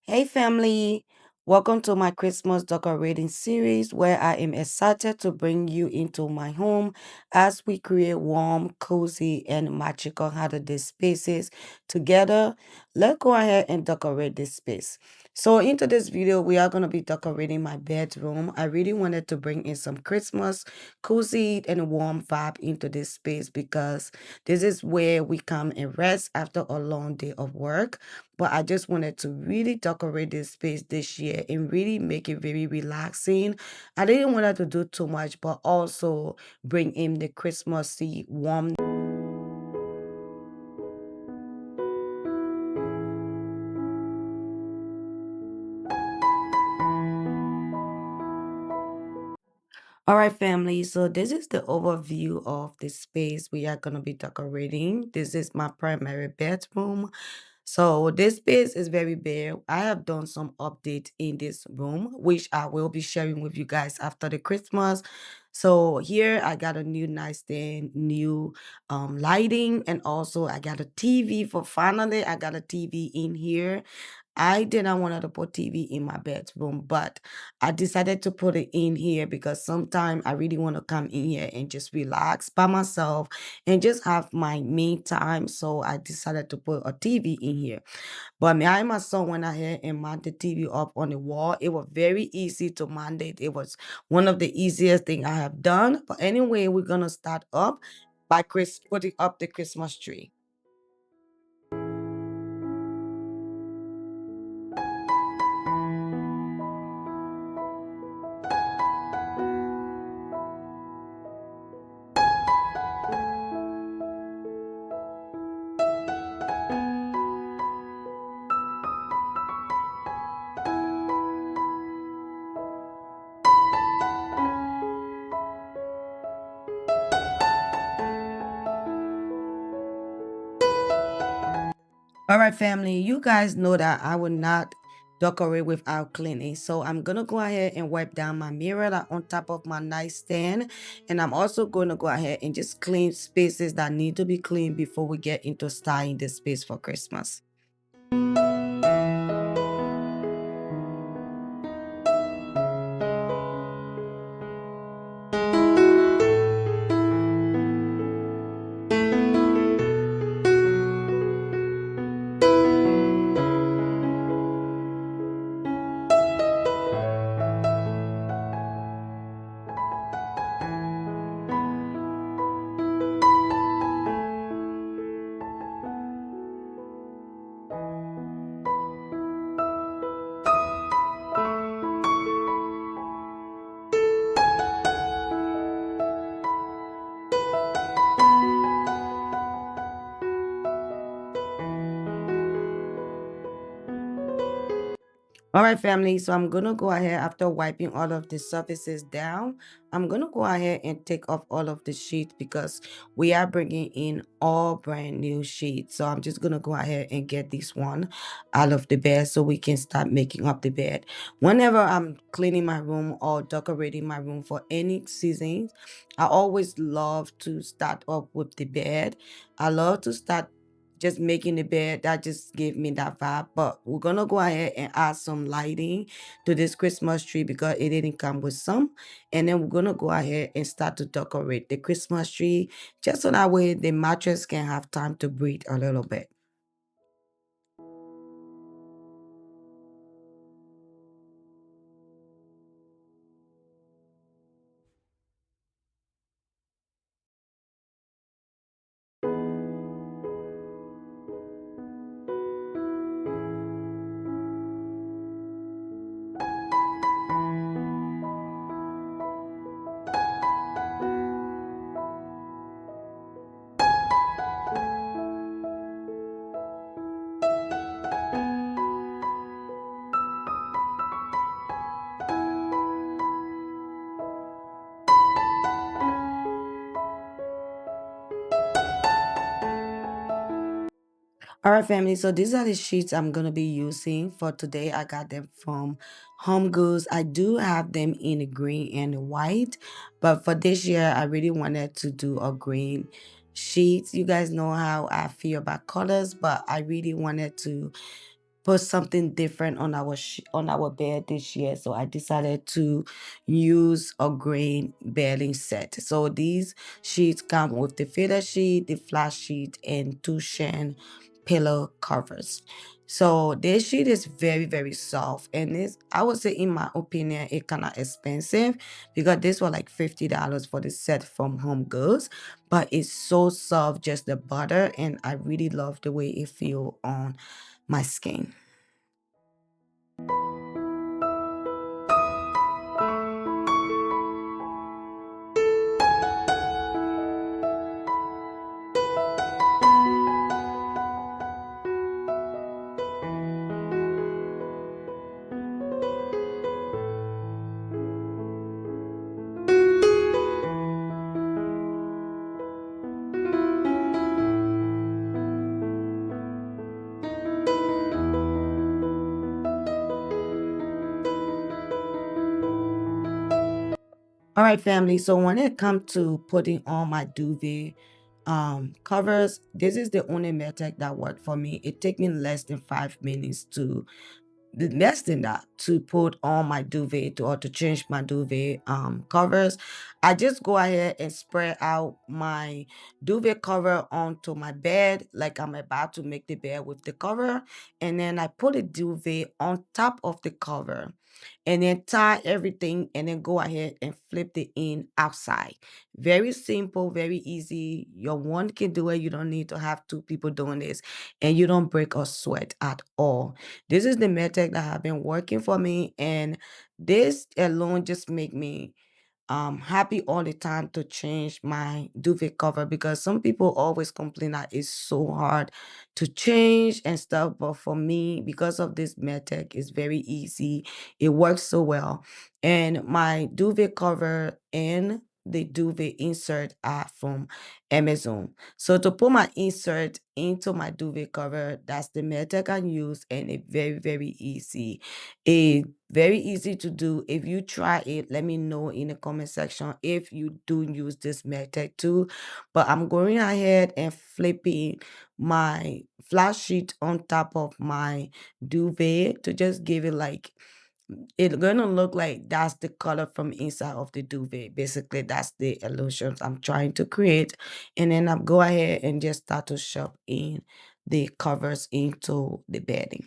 Hey family, welcome to my Christmas decorating series where I am excited to bring you into my home as we create warm, cozy, and magical holiday spaces together. Let's go ahead and decorate this space. So into this video, we are going to be decorating my bedroom. I really wanted to bring in some Christmas, cozy, and warm vibe into this space because this is where we come and rest after a long day of work, but I just wanted to really decorate this space this year and really make it very relaxing. I didn't want to do too much, but also bring in the Christmassy warm. All right, family. So this is the overview of the space we are going to be decorating. This is my primary bedroom. So this space is very big. I have done some updates in this room, which I will be sharing with you guys after the Christmas. So here I got a new nightstand, new lighting, and also I got a TV. For finally, I got a TV in here. I didn't want to put TV in my bedroom, but I decided to put it in here because sometimes I really want to come in here and just relax by myself and just have my me time. So I decided to put a TV in here. But me and my son went ahead and mounted the TV up on the wall. It was very easy to mount it. It was one of the easiest thing I have done. But anyway, we're gonna start up by putting up the Christmas tree. All right, family, you guys know that I will not decorate without cleaning. So I'm going to go ahead and wipe down my mirror that on top of my nightstand. And I'm also going to go ahead and just clean spaces that need to be cleaned before we get into styling the space for Christmas. All right, family. So I'm going to go ahead after wiping all of the surfaces down. I'm going to go ahead and take off all of the sheets because we are bringing in all brand new sheets. So I'm just going to go ahead and get this one out of the bed so we can start making up the bed. Whenever I'm cleaning my room or decorating my room for any season, I always love to start up with the bed. I love to start just making the bed. That just gave me that vibe. But we're gonna go ahead and add some lighting to this Christmas tree because it didn't come with some. And then we're gonna go ahead and start to decorate the Christmas tree just so that way the mattress can have time to breathe a little bit. All right, family. So these are the sheets I'm gonna be using for today. I got them from Home Goods. I do have them in the green and the white, but for this year, I really wanted to do a green sheets. You guys know how I feel about colors, but I really wanted to put something different on our on our bed this year. So I decided to use a green bedding set. So these sheets come with the feather sheet, the flat sheet, and two shan pillow covers. So this sheet is very, very soft, and this, I would say, in my opinion, it kind of expensive because this was like $50 for the set from Home Goods, but it's so soft, just the butter, and I really love the way it feel on my skin. All right, family. So when it comes to putting on my duvet covers, this is the only method that worked for me. It took me less than 5 minutes to less than that to put on my duvet or to change my duvet covers. I just go ahead and spread out my duvet cover onto my bed like I'm about to make the bed with the cover, and then I put a duvet on top of the cover and then tie everything and then go ahead and flip the end outside. Very simple, very easy. Your one can do it. You don't need to have two people doing this, and you don't break or sweat at all. This is the method that have been working for me, and this alone just make me happy all the time to change my duvet cover because some people always complain that it's so hard to change and stuff. But for me, because of this method, it's very easy. It works so well. And my duvet cover and the duvet insert are from Amazon. So to put my insert into my duvet cover, that's the method I use, and it's very, very easy. It very easy to do. If you try it, let me know in the comment section if you do use this method too. But I'm going ahead and flipping my flat sheet on top of my duvet to just give it like, it's gonna look like that's the color from inside of the duvet. Basically, that's the illusions I'm trying to create. And then I'll go ahead and just start to shove in the covers into the bedding.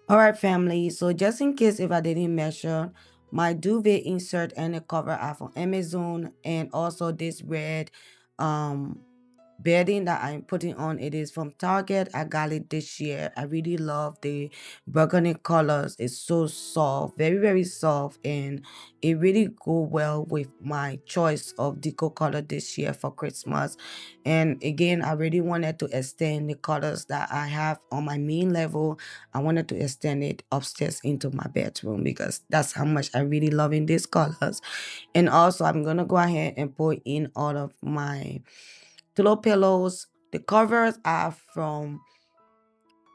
All right, family. So just in case if I didn't measure, my duvet insert and the cover are from Amazon, and also this red um bedding that I'm putting on, it is from Target. I got it this year. I really love the burgundy colors. It's so soft, very, very soft, and it really go well with my choice of deco color this year for Christmas. And again, I really wanted to extend the colors that I have on my main level. I wanted to extend it upstairs into my bedroom because that's how much I really love in these colors. And also I'm gonna go ahead and put in all of my pillow pillows. The covers are from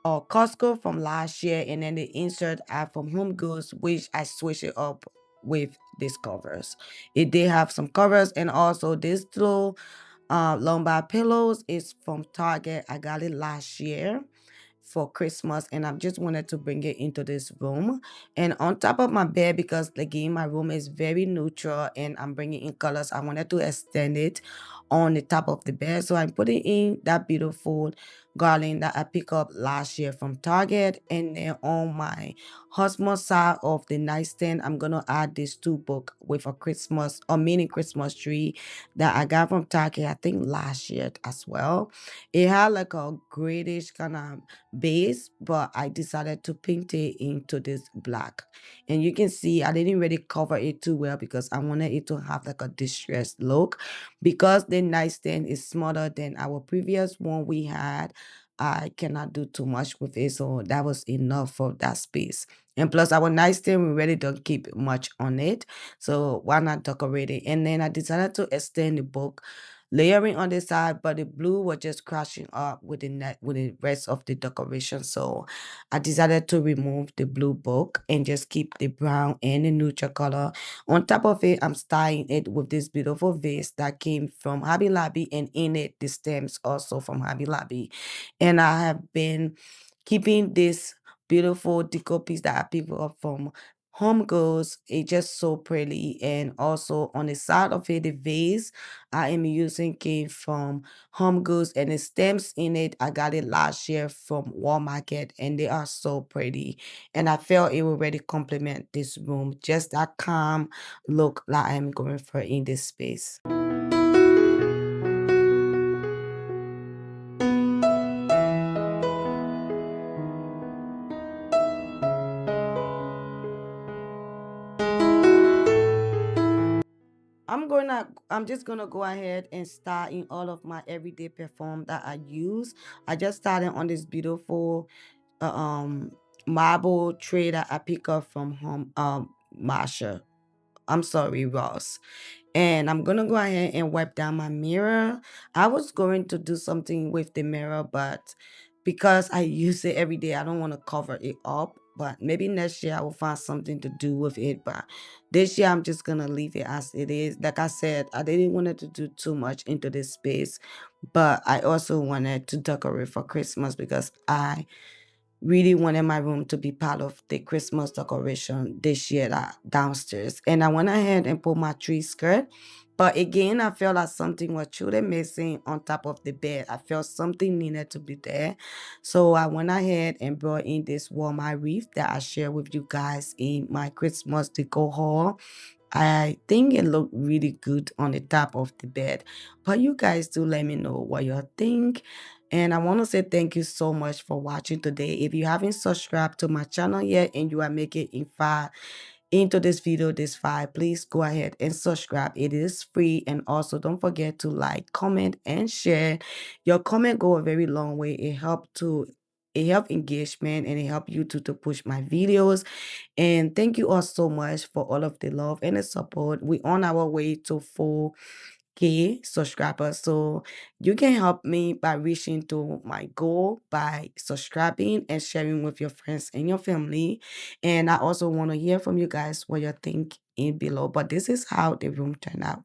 Costco from last year, and then the insert are from Home Goods, which I switch it up with these covers. It did have some covers, and also this little lumbar pillows is from Target. I got it last year for Christmas, and I just wanted to bring it into this room and on top of my bed because again my room is very neutral and I'm bringing in colors. I wanted to extend it on the top of the bed, so I'm putting in that beautiful garland that I picked up last year from Target. And then on my husband's side of the nightstand, I'm gonna add this two book with a Christmas or mini Christmas tree that I got from Target, I think last year as well. It had like a grayish kind of base, but I decided to paint it into this black. And you can see I didn't really cover it too well because I wanted it to have like a distressed look. Because the nightstand is smaller than our previous one we had, I cannot do too much with it. So that was enough for that space. And plus our nightstand, we really don't keep much on it. So why not decorate it? And then I decided to extend the book layering on the side, but the blue was just crashing up with the net with the rest of the decoration. So I decided to remove the blue book and just keep the brown and the neutral color. On top of it, I'm styling it with this beautiful vase that came from Hobby Lobby, and in it the stems also from Hobby Lobby. And I have been keeping this beautiful deco piece that I picked up from Home Goods. It's just so pretty. And also on the side of it, the vase I am using came from Home Goods, and the stems in it, I got it last year from Walmart, and they are so pretty. And I felt it will really complement this room, just that calm look that I'm going for in this space. I'm just gonna go ahead and start in all of my everyday perfume that I use. I just started on this beautiful uh, um marble tray that I pick up from home Marsha. I'm sorry, Ross. And I'm gonna go ahead and wipe down my mirror. I was going to do something with the mirror, but because I use it every day, I don't want to cover it up. But maybe next year I will find something to do with it. But this year I'm just gonna leave it as it is. Like I said, I didn't want it to do too much into this space, but I also wanted to decorate for Christmas because I really wanted my room to be part of the Christmas decoration this year downstairs. And I went ahead and put my tree skirt. But again, I felt like something was truly missing on top of the bed. I felt something needed to be there. So I went ahead and brought in this Walmart wreath that I shared with you guys in my Christmas decor haul. I think it looked really good on the top of the bed. But you guys do let me know what you think. And I want to say thank you so much for watching today. If you haven't subscribed to my channel yet and you are making it far into this video this far, please go ahead and subscribe. It is free. And also don't forget to like, comment, and share. Your comment go a very long way. It help engagement, and it help YouTube to push my videos. And thank you all so much for all of the love and the support. We on our way to 4K subscribers. So you can help me by reaching to my goal by subscribing and sharing with your friends and your family. And I also want to hear from you guys what you think in below. But this is how the room turned out.